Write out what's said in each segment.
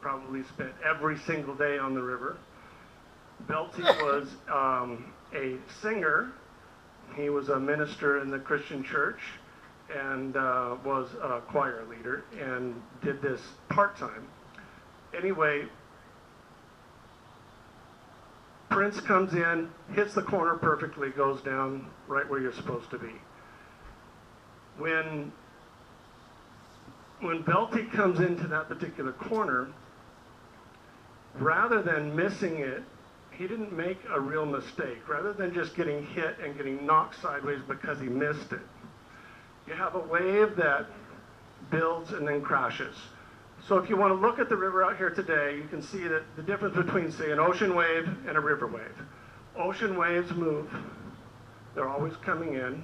probably spent every single day on the river. Belty was a singer. He was a minister in the Christian church and was a choir leader and did this part-time. Anyway, Prince comes in, hits the corner perfectly, goes down right where you're supposed to be. When Belty comes into that particular corner, rather than missing it, he didn't make a real mistake. Rather than just getting hit and getting knocked sideways because he missed it, you have a wave that builds and then crashes. So if you want to look at the river out here today, you can see that the difference between, say, an ocean wave and a river wave. Ocean waves move. They're always coming in.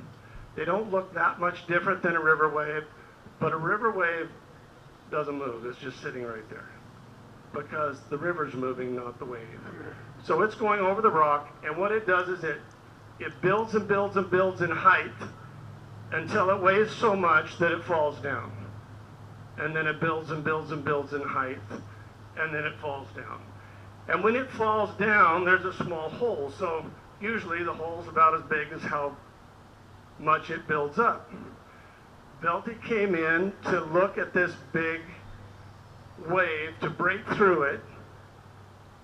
They don't look that much different than a river wave, but a river wave doesn't move. It's just sitting right there because the river's moving, not the wave. So it's going over the rock, and what it does is it builds and builds and builds in height until it weighs so much that it falls down. And then it builds and builds and builds in height, and then it falls down. And when it falls down, there's a small hole. So usually the hole's about as big as how much it builds up. Belty came in to look at this big wave to break through it,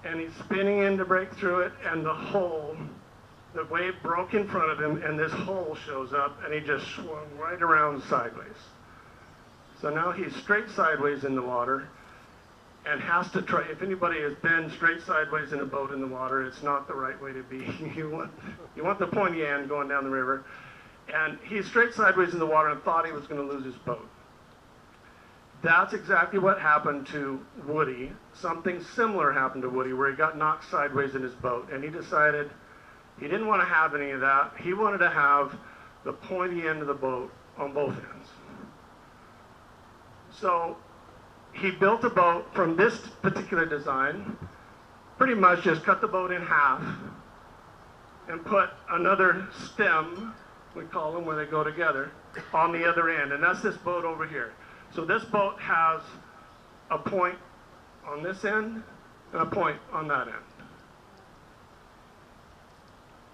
and he's spinning in to break through it, and the wave broke in front of him, and this hole shows up, and he just swung right around sideways. So now he's straight sideways in the water and has to try. If anybody has been straight sideways in a boat in the water, it's not the right way to be. You want the pointy end going down the river. And he's straight sideways in the water and thought he was going to lose his boat. That's exactly what happened to Woody. Something similar happened to Woody where he got knocked sideways in his boat, and he decided he didn't want to have any of that. He wanted to have the pointy end of the boat on both ends. So he built a boat from this particular design, pretty much just cut the boat in half and put another stem, we call them where they go together, on the other end. And that's this boat over here. So this boat has a point on this end and a point on that end.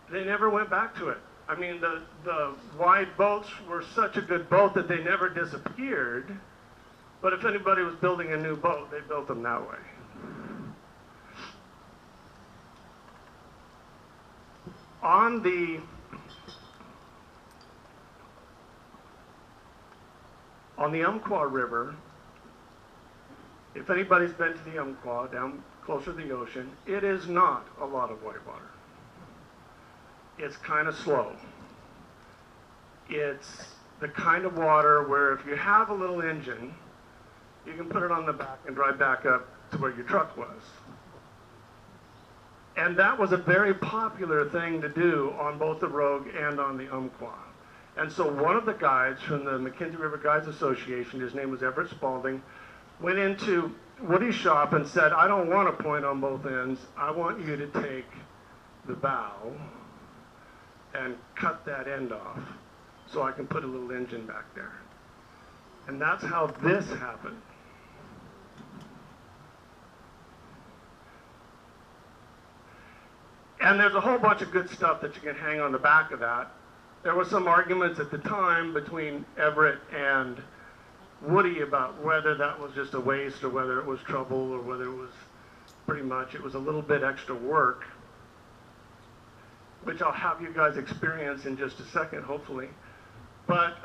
They never went back to it. I mean, the wide boats were such a good boat that they never disappeared. But if anybody was building a new boat, they built them that way. On the Umpqua River, if anybody's been to the Umpqua, down closer to the ocean, it is not a lot of white water. It's kind of slow. It's the kind of water where if you have a little engine, you can put it on the back and drive back up to where your truck was. And that was a very popular thing to do on both the Rogue and on the Umpqua. And so one of the guides from the McKenzie River Guides Association, his name was Everett Spalding, went into Woody's shop and said, I don't want a point on both ends. I want you to take the bow and cut that end off so I can put a little engine back there. And that's how this happened. And there's a whole bunch of good stuff that you can hang on the back of that. There were some arguments at the time between Everett and Woody about whether that was just a waste or whether it was trouble or whether it was pretty much, it was a little bit extra work, which I'll have you guys experience in just a second, hopefully. But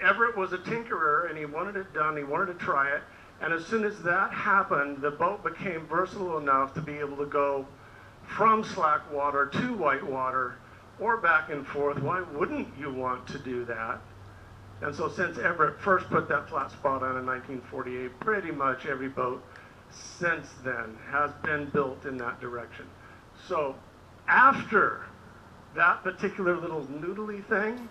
Everett was a tinkerer and he wanted it done, he wanted to try it. And as soon as that happened, the boat became versatile enough to be able to go from slack water to white water or back and forth. Why wouldn't you want to do that? And so since Everett first put that flat spot on in 1948, pretty much every boat since then has been built in that direction. So after that particular little noodly thing,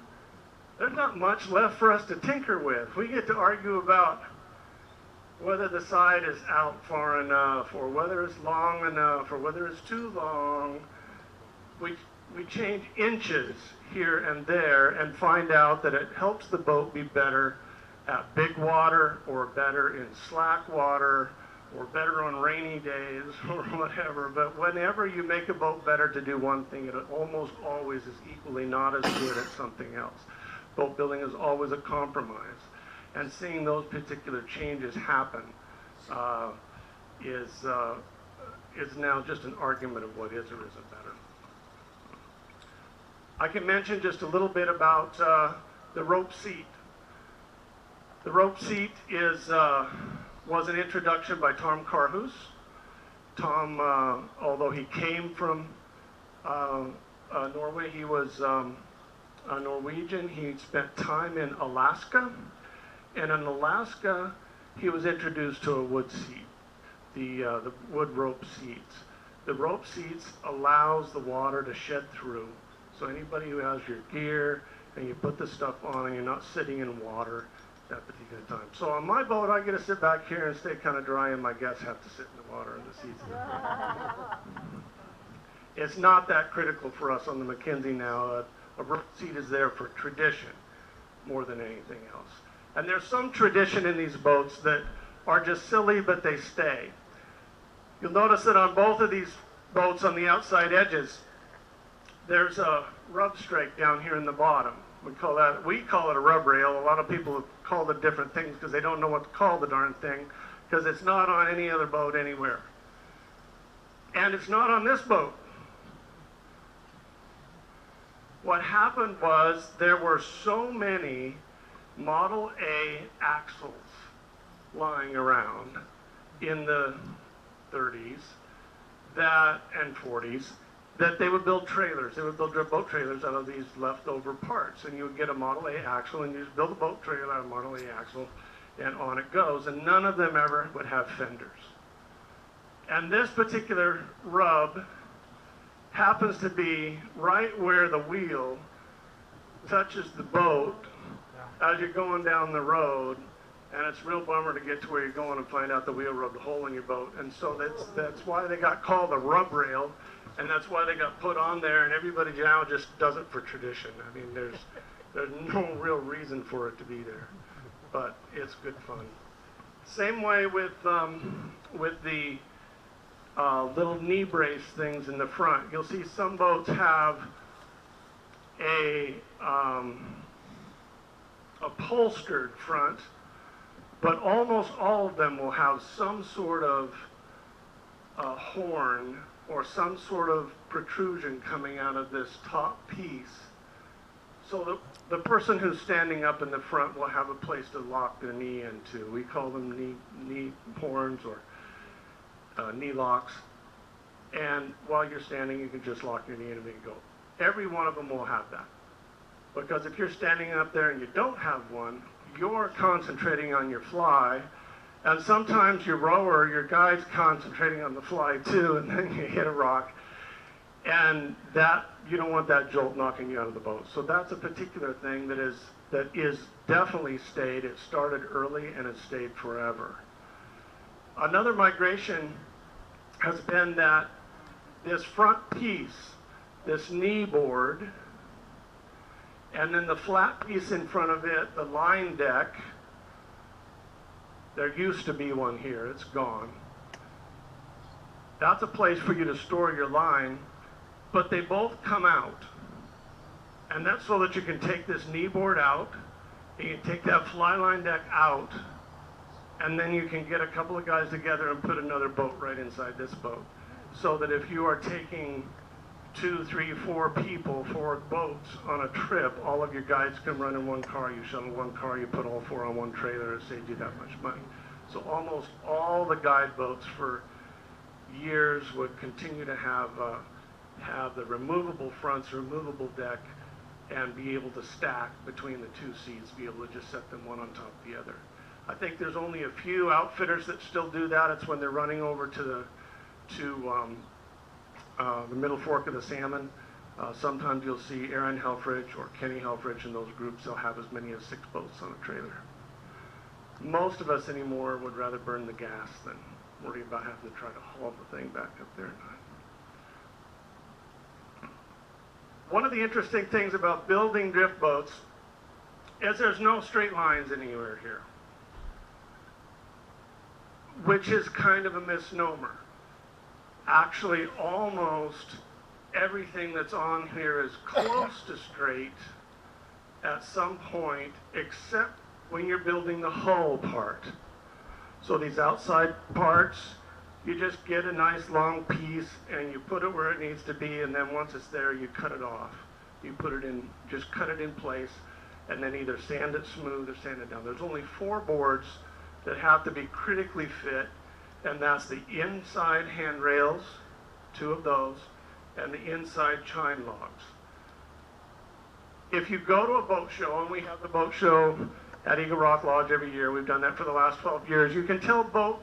there's not much left for us to tinker with. We get to argue about whether the side is out far enough or whether it's long enough or whether it's too long. We change inches here and there and find out that it helps the boat be better at big water or better in slack water or better on rainy days or whatever, but whenever you make a boat better to do one thing, it almost always is equally not as good at something else. Boat building is always a compromise, and seeing those particular changes happen is now just an argument of what is or isn't better. I can mention just a little bit about the rope seat. The rope seat was an introduction by Tom Carhus. Tom, although he came from Norway, he was a Norwegian. He spent time in Alaska, and in Alaska, he was introduced to a wood seat, the wood rope seats. The rope seats allows the water to shed through. So anybody who has your gear and you put the stuff on and you're not sitting in water that particular time. So on my boat, I get to sit back here and stay kind of dry, and my guests have to sit in the water in the seats. It's not that critical for us on the McKenzie now. A rope seat is there for tradition more than anything else. And there's some tradition in these boats that are just silly, but they stay. You'll notice that on both of these boats on the outside edges, there's a rub strake down here in the bottom. We call it a rub rail. A lot of people have called it different things because they don't know what to call the darn thing, because it's not on any other boat anywhere. And it's not on this boat. What happened was there were so many Model A axles lying around in the 30s and 40s that they would build trailers. They would build boat trailers out of these leftover parts, and you would get a Model A axle, and you just build a boat trailer out of a Model A axle, and on it goes. And none of them ever would have fenders. And this particular rub happens to be right where the wheel touches the boat as you're going down the road, and it's a real bummer to get to where you're going and find out the wheel rubbed a hole in your boat. And so that's why they got called a rub rail, and that's why they got put on there, and everybody now just does it for tradition. I mean, there's no real reason for it to be there, but it's good fun. Same way with the little knee brace things in the front. You'll see some boats have a upholstered front, but almost all of them will have some sort of horn or some sort of protrusion coming out of this top piece. So the person who's standing up in the front will have a place to lock their knee into. We call them knee horns or knee locks. And while you're standing, you can just lock your knee in and make it go. Every one of them will have that. Because if you're standing up there and you don't have one, you're concentrating on your fly, and sometimes your rower, your guide's concentrating on the fly too, and then you hit a rock, and that you don't want that jolt knocking you out of the boat. So that's a particular thing that is definitely stayed. It started early and it stayed forever. Another migration has been that this front piece, this knee board, and then the flat piece in front of it, the line deck, there used to be one here, it's gone. That's a place for you to store your line, but they both come out. And that's so that you can take this knee board out, and you can take that fly line deck out, and then you can get a couple of guys together and put another boat right inside this boat. So that if you are taking 2, 3, 4 people, 4 boats on a trip, all of your guides can run in one car. You shuttle one car, you put all 4 on one trailer, it saves you that much money. So almost all the guide boats for years would continue to have the removable fronts, removable deck, and be able to stack between the 2 seats, be able to just set them one on top of the other. I think there's only a few outfitters that still do that. It's when they're running over to the middle fork of the Salmon. Sometimes you'll see Aaron Helfrich or Kenny Helfrich and those groups, they'll have as many as 6 boats on a trailer. Most of us anymore would rather burn the gas than worry about having to try to haul the thing back up there at night. One of the interesting things about building drift boats is there's no straight lines anywhere here. which is kind of a misnomer. Actually, almost everything that's on here is close to straight at some point, except when you're building the hull part. So these outside parts, you just get a nice long piece and you put it where it needs to be, and then once it's there, you cut it off. You put it in, just cut it in place, and then either sand it smooth or sand it down. There's only 4 boards that have to be critically fit, and that's the inside handrails, 2 of those, and the inside chine logs. If you go to a boat show, and we have the boat show at Eagle Rock Lodge every year, we've done that for the last 12 years, you can tell boat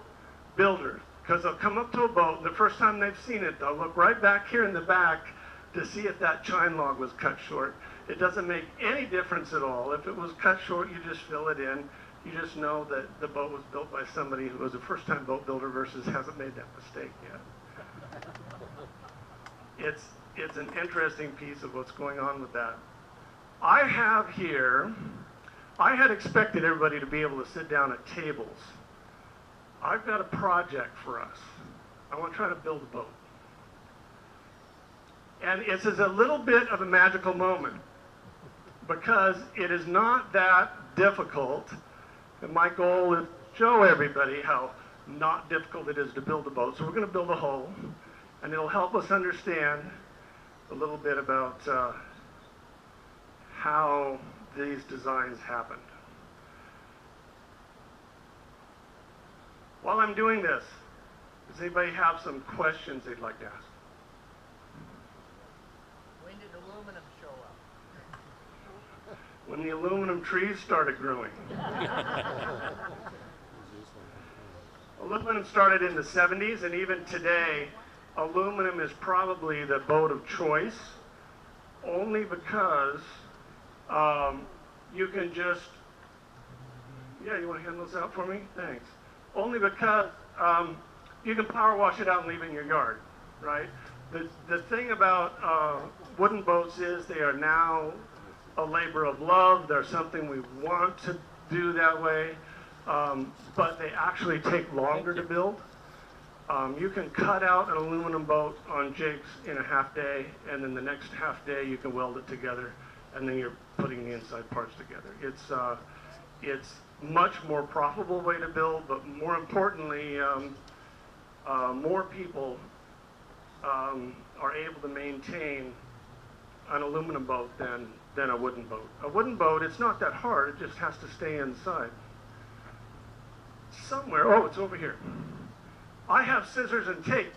builders, because they'll come up to a boat, and the first time they've seen it, they'll look right back here in the back to see if that chine log was cut short. It doesn't make any difference at all. If it was cut short, you just fill it in. You just know that the boat was built by somebody who was a first-time boat builder versus hasn't made that mistake yet. It's an interesting piece of what's going on with that. I have here, I had expected everybody to be able to sit down at tables. I've got a project for us. I want to try to build a boat. And it's a little bit of a magical moment because it is not that difficult. And my goal is to show everybody how not difficult it is to build a boat. So we're going to build a hull, and it'll help us understand a little bit about how these designs happened. While I'm doing this, does anybody have some questions they'd like to ask? When did aluminum show up? When the aluminum trees started growing. Aluminum started in the 70s, and even today, aluminum is probably the boat of choice, only because you can just, yeah, you want to hand those out for me? Thanks. Only because you can power wash it out and leave it in your yard, right? The thing about wooden boats is they are now a labor of love. They're something we want to do that way, but they actually take longer to build. You can cut out an aluminum boat on jigs in a half day, and then the next half day you can weld it together, and then you're putting the inside parts together. It's much more profitable way to build, but more importantly, more people are able to maintain an aluminum boat than a wooden boat. A wooden boat, it's not that hard, it just has to stay inside. Somewhere, oh, it's over here. I have scissors and tape.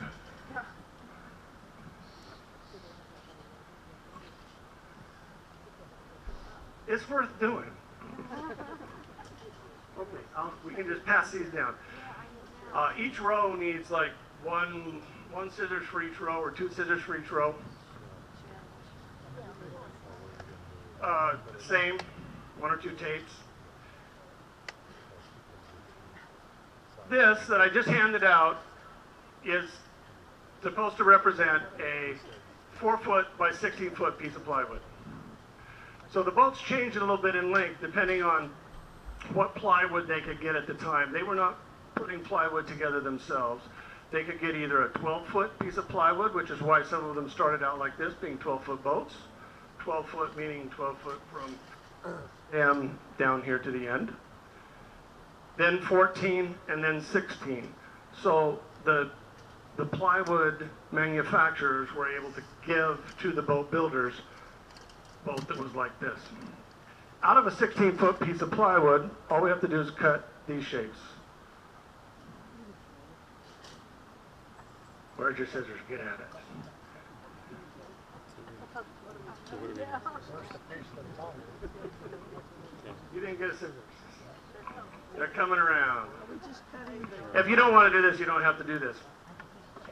It's worth doing. Okay, we can just pass these down. Each row needs like one scissors for each row, or 2 scissors for each row. Same, 1 or 2 tapes. This that I just handed out is supposed to represent a 4-foot by 16-foot piece of plywood. So the boats changed a little bit in length depending on what plywood they could get at the time. They were not putting plywood together themselves. They could get either a 12-foot piece of plywood, which is why some of them started out like this, being 12-foot boats. 12-foot meaning 12-foot from down here to the end. Then 14, and then 16. So the plywood manufacturers were able to give to the boat builders a boat that was like this. Out of a 16-foot piece of plywood, all we have to do is cut these shapes. Where's your scissors? Get at it. You didn't get a scissors. They're coming around. If you don't want to do this, you don't have to do this.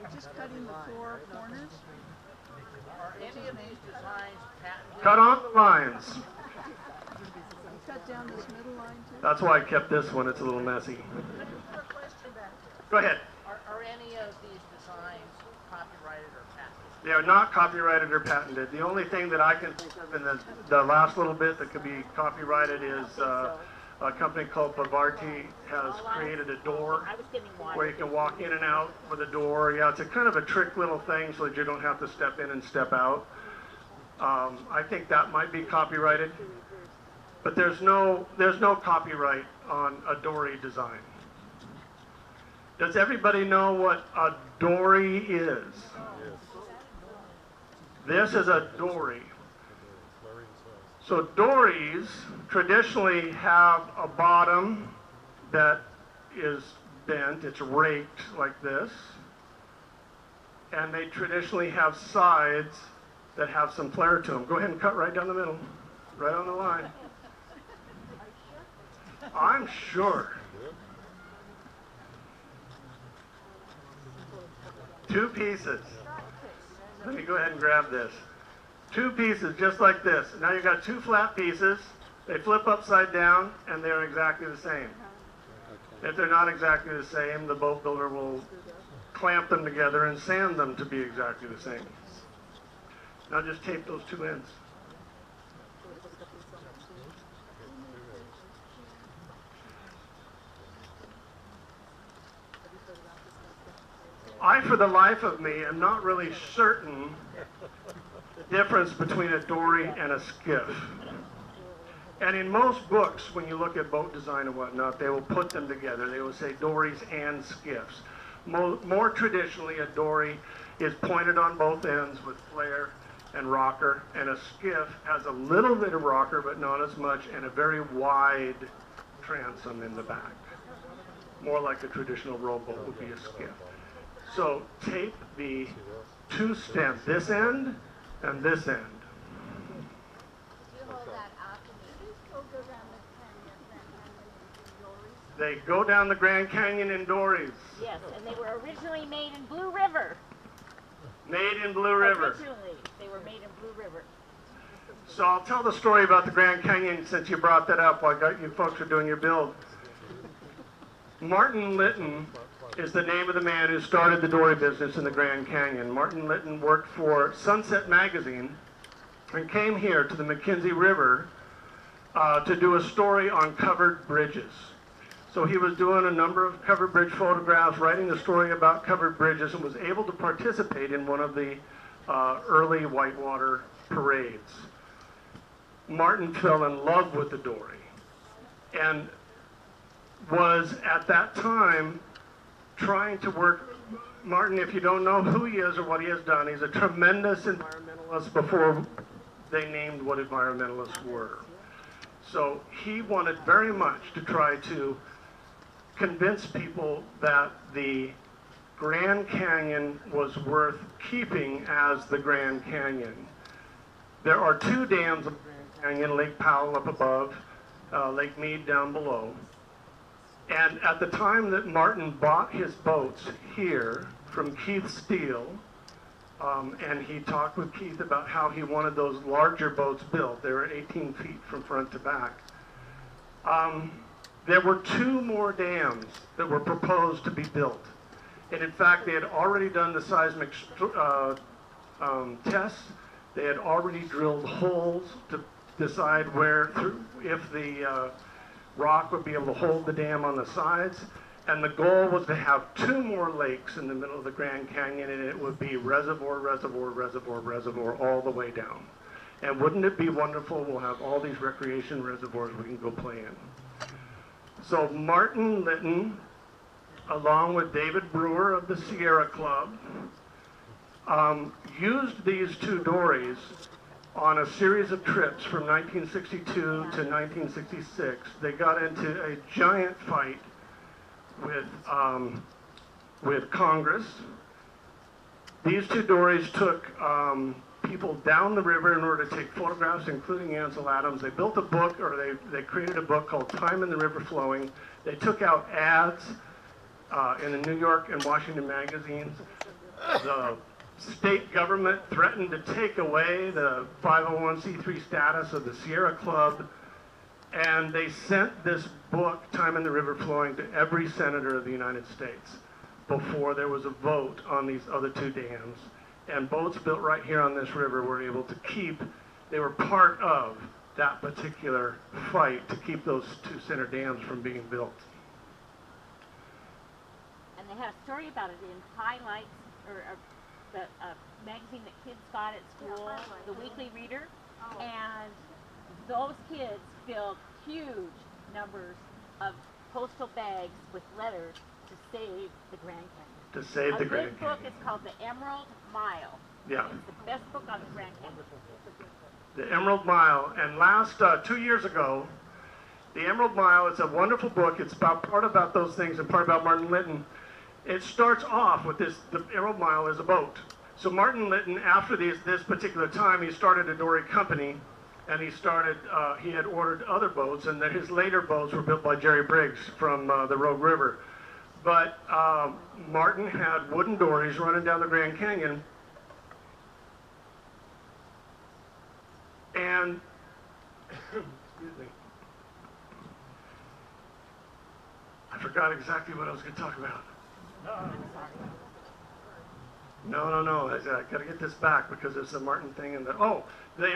We're just cutting the 4 corners. Are any of these designs patented? Cut on the lines. You cut down this middle line too. That's why I kept this one. It's a little messy. Go ahead. Are any of these designs copyrighted or patented? They are not copyrighted or patented. The only thing that I can think of in the last little bit that could be copyrighted is A company called Bavarti has created a door I was getting where water. you can walk in and out with a door. Yeah, it's a kind of a trick little thing so that you don't have to step in and step out. I think that might be copyrighted, but there's no copyright on a dory design. Does everybody know what a dory is? This is a dory. So dories traditionally have a bottom that is bent, it's raked like this, and they traditionally have sides that have some flair to them. Go ahead and cut right down the middle, right on the line. I'm sure. Two pieces. Let me go ahead and grab this. Two pieces just like this. Now you've got two flat pieces. They flip upside down and they're exactly the same. If they're not exactly the same, the boat builder will clamp them together and sand them to be exactly the same. Now just tape those two ends. I, for the life of me, am not really certain the difference between a dory and a skiff. And in most books, when you look at boat design and whatnot, they will put them together. They will say dories and skiffs. More traditionally, a dory is pointed on both ends with flare and rocker, and a skiff has a little bit of rocker, but not as much, and a very wide transom in the back. More like a traditional rowboat would be a skiff. So tape the two stems, this end and this end. They go down the Grand Canyon in dories. Yes, and they were originally made in Blue River. Made in Blue River. Originally, they were made in Blue River. So I'll tell the story about the Grand Canyon since you brought that up while you folks are doing your build. Martin Litton is the name of the man who started the dory business in the Grand Canyon. Martin Litton worked for Sunset Magazine and came here to the McKenzie River to do a story on covered bridges. So he was doing a number of covered bridge photographs, writing a story about covered bridges, and was able to participate in one of the early whitewater parades. Martin fell in love with the dory and was at that time trying to work. Martin, if you don't know who he is or what he has done, he's a tremendous environmentalist before they named what environmentalists were. So he wanted very much to try to convince people that the Grand Canyon was worth keeping as the Grand Canyon. There are two dams of the Grand Canyon, Lake Powell up above, Lake Mead down below. And at the time that Martin bought his boats here from Keith Steele, and he talked with Keith about how he wanted those larger boats built. They were 18 feet from front to back. There were two more dams that were proposed to be built. And in fact, they had already done the seismic tests. They had already drilled holes to decide if the rock would be able to hold the dam on the sides. And the goal was to have two more lakes in the middle of the Grand Canyon, and it would be reservoir, reservoir, reservoir, reservoir, all the way down. And wouldn't it be wonderful? We'll have all these recreation reservoirs we can go play in. So Martin Litton, along with David Brewer of the Sierra Club, used these two dories on a series of trips from 1962 to 1966. They got into a giant fight with Congress. These two dories took people down the river in order to take photographs, including Ansel Adams. They built a book, or they created a book called Time in the River Flowing. They took out ads in the New York and Washington magazines. The state government threatened to take away the 501c3 status of the Sierra Club, and they sent this book, Time in the River Flowing, to every senator of the United States before there was a vote on these other two dams. And boats built right here on this river were able to keep, they were part of that particular fight to keep those two center dams from being built. And they had a story about it in Highlights, or the magazine that kids got at school, the Weekly Reader, and those kids filled huge numbers of postal bags with letters to save the Grand Canyon. To save the Grand A good book Canyon. is called The Emerald Mile. Yeah. It's the best book on the Grand Canyon. The Emerald Mile. And last 2 years ago, The Emerald Mile is a wonderful book. It's about part about those things and part about Martin Linton. It starts off with this, the Emerald Mile is a boat. So Martin Linton, after this particular time, he started a dory company, and he had ordered other boats, and then his later boats were built by Jerry Briggs from the Rogue River. But Martin had wooden dories running down the Grand Canyon, and excuse me, I forgot exactly what I was going to talk about. No. I got to get this back because it's the Martin thing and the